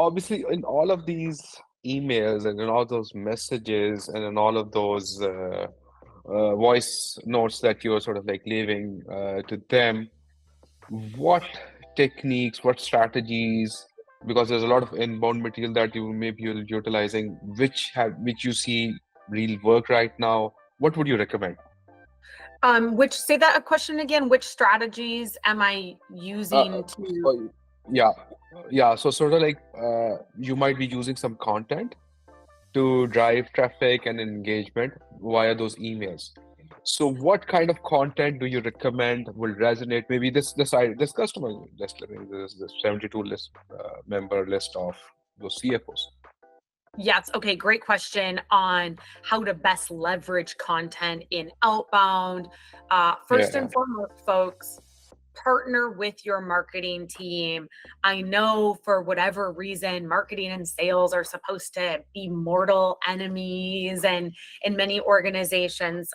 obviously in all of these emails and in all those messages and in all of those voice notes that you're sort of like leaving to them, what techniques, what strategies, because there's a lot of inbound material that you maybe you're utilizing, which you see real work right now. What would you recommend? Which say that a question again, which strategies am I Uh, using to? uh, yeah, yeah. So sort of like you might be using some content to drive traffic and engagement via those emails. So what kind of content do you recommend will resonate? Maybe this customer list, maybe this 72 list member list of those CFOs. Yes. Okay. Great question on how to best leverage content in outbound. Yeah, First yeah. and foremost, folks, partner with your marketing team. I know for whatever reason, marketing and sales are supposed to be mortal enemies. And in many organizations,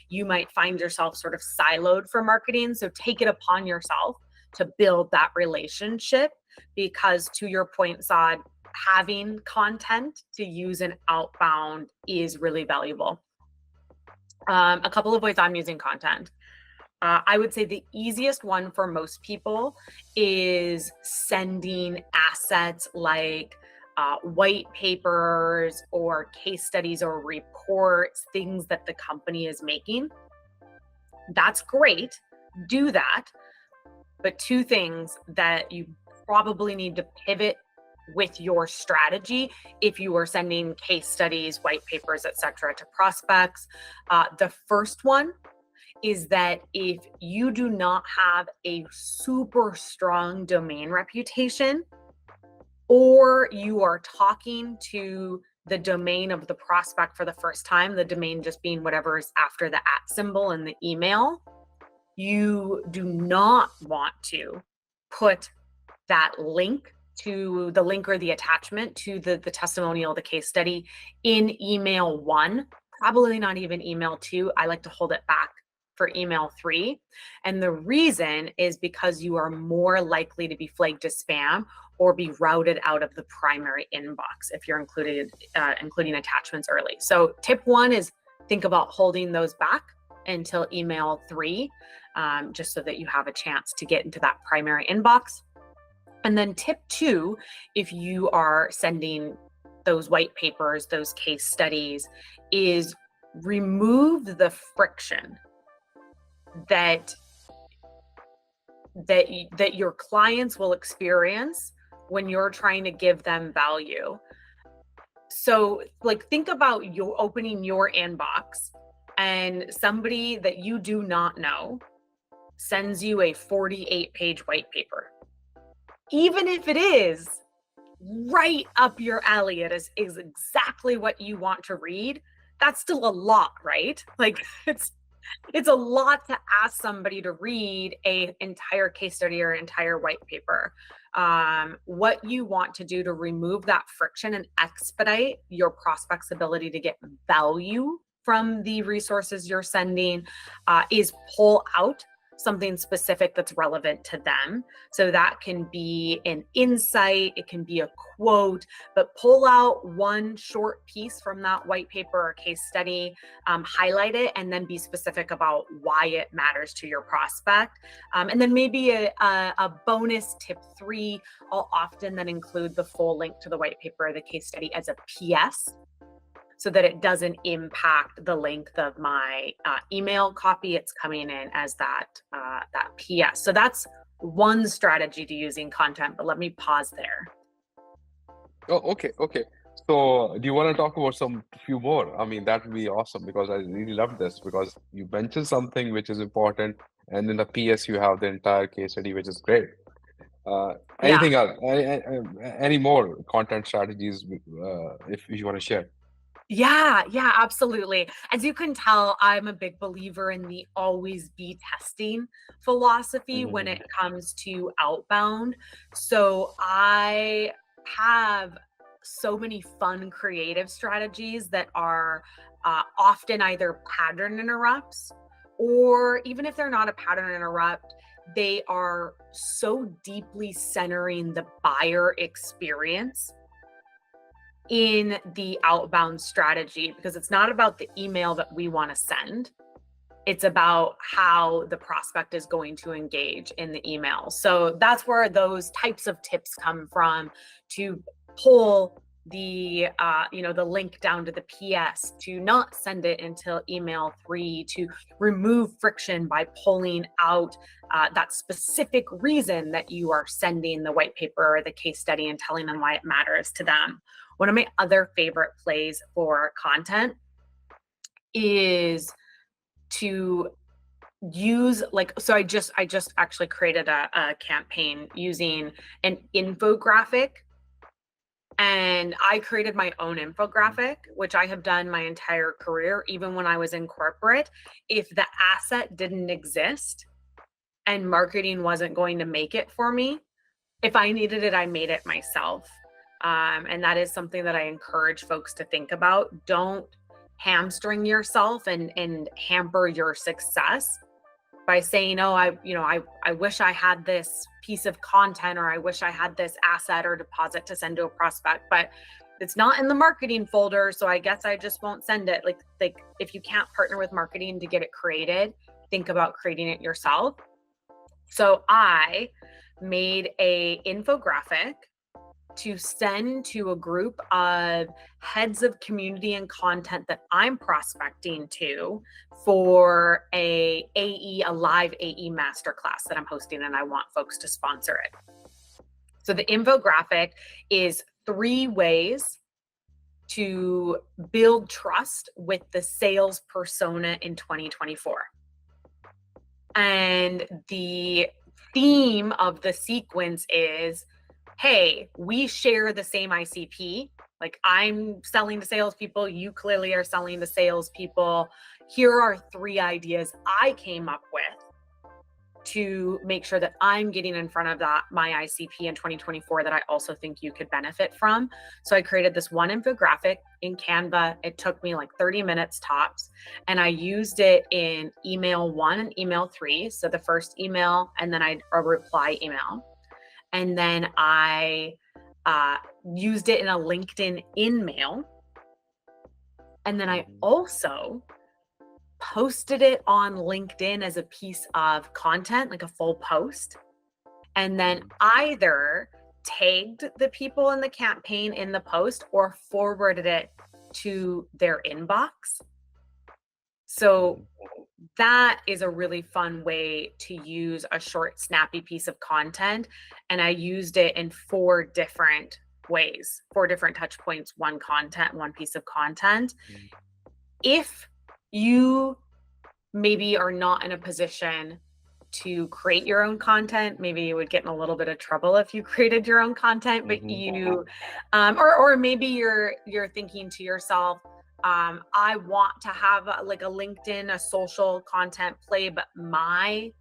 you might find yourself sort of siloed for marketing. So take it upon yourself to build that relationship because, to your point, Saad, having content to use in outbound is really valuable. A couple of ways I'm using content. I would say the easiest one for most people is sending assets like white papers or case studies or reports, things that the company is making. That's great. Do that. But two things that you probably need to pivot with your strategy if you are sending case studies, white papers, etc., to prospects. The first one is that if you do not have a super strong domain reputation, or you are talking to the domain of the prospect for the first time, the domain just being whatever is after the @ symbol in the email, you do not want to put that link to the link or the attachment to the testimonial, the case study in email 1, probably not even email 2. I like to hold it back for email 3. And the reason is because you are more likely to be flagged as spam or be routed out of the primary inbox if you're including attachments early. So tip 1 is think about holding those back until email 3, just so that you have a chance to get into that primary inbox. And then tip 2, if you are sending those white papers, those case studies, is remove the friction that your clients will experience when you're trying to give them value. So like think about you opening your inbox and somebody that you do not know sends you a 48-page white paper. Even if it is right up your alley, it is exactly what you want to read, that's still a lot, right? Like it's a lot to ask somebody to read a entire case study or entire white paper. What you want to do to remove that friction and expedite your prospect's ability to get value from the resources you're sending is pull out something specific that's relevant to them. So that can be an insight, it can be a quote, but pull out one short piece from that white paper or case study, highlight it, and then be specific about why it matters to your prospect. And then maybe a bonus tip 3, I'll often then include the full link to the white paper or the case study as a PS, so that it doesn't impact the length of my email copy. It's coming in as that PS. So that's one strategy to using content, but let me pause there. Oh, okay, okay. So, do you want to talk about some few more? I mean, that would be awesome because I really love this because you mentioned something which is important, and in the PS you have the entire case study, which is great. Yeah. Anything else? Any more content strategies if you want to share? Yeah, absolutely. As you can tell, I'm a big believer in the always be testing philosophy when Mhm. it comes to outbound. So I have so many fun creative strategies that are often either pattern interrupts, or even if they're not a pattern interrupt, they are so deeply centering the buyer experience in the outbound strategy, because it's not about the email that we want to send. It's about how the prospect is going to engage in the email. So that's where those types of tips come from, to pull the the link down to the PS, to not send it until email 3, to remove friction by pulling out that specific reason that you are sending the white paper or the case study and telling them why it matters to them. One of my other favorite plays for content is to use, like, so I just actually created a campaign using an infographic, and I created my own infographic, which I have done my entire career. Even when I was in corporate, if the asset didn't exist and marketing wasn't going to make it for me, if I needed it, I made it myself. And that is something that I encourage folks to think about. Don't hamstring yourself and hamper your success by saying, oh, I wish I had this piece of content, or I wish I had this asset or deposit to send to a prospect, but it's not in the marketing folder, so I guess I just won't send it. Like if you can't partner with marketing to get it created, think about creating it yourself. So I made a infographic to send to a group of heads of community and content that I'm prospecting to for a live AE masterclass that I'm hosting, and I want folks to sponsor it. So the infographic is 3 ways to build trust with the sales persona in 2024. And the theme of the sequence is, hey, we share the same ICP. Like, I'm selling to salespeople, you clearly are selling to salespeople. Here are 3 ideas I came up with to make sure that I'm getting in front of my ICP in 2024 that I also think you could benefit from. So I created this one infographic in Canva. It took me like 30 minutes tops, and I used it in email 1 and email 3. So the first email, and then a reply email. And then I used it in a LinkedIn InMail. And then I also posted it on LinkedIn as a piece of content, like a full post. And then either tagged the people in the campaign in the post or forwarded it to their inbox. So that is a really fun way to use a short, snappy piece of content. And I used it in 4 different ways, 4 different touch points, 1 content, 1 piece of content. If you maybe are not in a position to create your own content, maybe you would get in a little bit of trouble if you created your own content, but you, or maybe you're thinking to yourself, I want to have a LinkedIn, a social content play, but my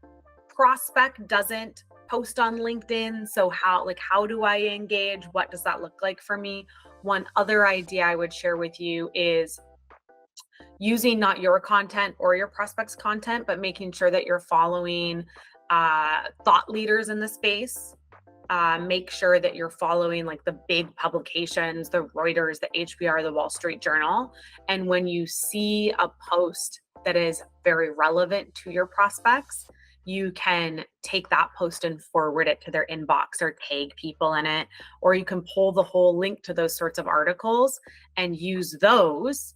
prospect doesn't post on LinkedIn. So how do I engage? What does that look like for me? One other idea I would share with you is using not your content or your prospect's content, but making sure that you're following thought leaders in the space. Make sure that you're following like the big publications, the Reuters, the HBR, the Wall Street Journal. And when you see a post that is very relevant to your prospects, you can take that post and forward it to their inbox or tag people in it, or you can pull the whole link to those sorts of articles and use those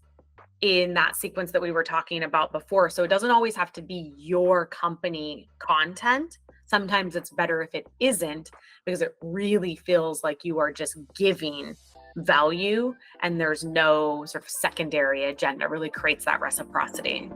in that sequence that we were talking about before. So it doesn't always have to be your company content. Sometimes it's better if it isn't, because it really feels like you are just giving value and there's no sort of secondary agenda. It really creates that reciprocity.